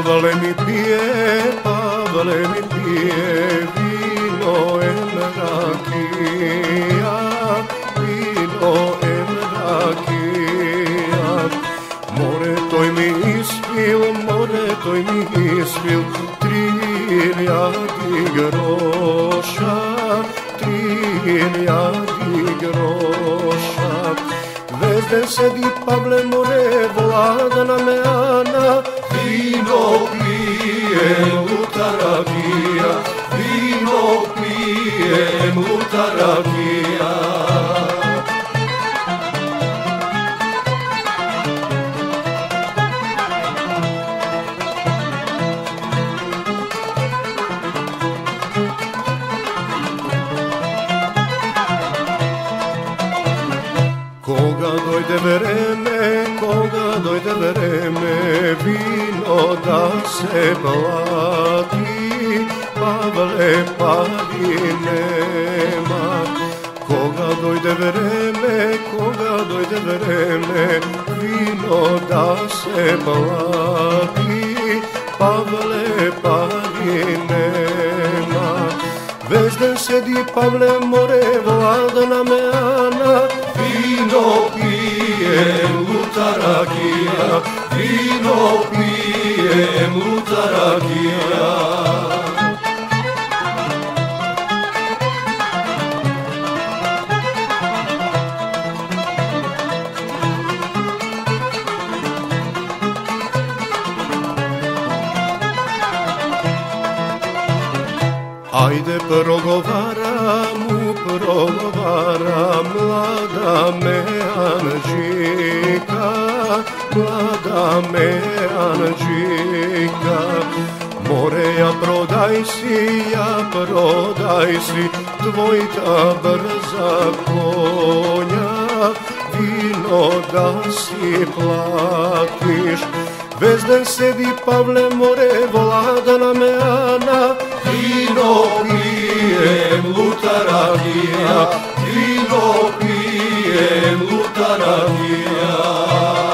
Pavle mi pije vino en rakija, vino en rakija. More toj mi ispil 3.000 groša, 3.000 groša. Vezden sedi Pavle more, Vladana me Ana, vino pije luta rakija, vino pije luta rakija. Koga dojde vreme, vino da se plati, Pavle pali nema. Koga dojde vreme, vino da se plati, Pavle pali nema. Vezden sedi Pavle more, Vladana me Ana, vino pije luta rakija, vino pije luta rakija. Ajde progovaram, mlada me Anđika. More ja prodaj si, tvojta brza konja, vino da si platiš. Vezden sedi Pavle more, Vladana me Ana, vino pijem luta rakija, vino pijem luta rakija.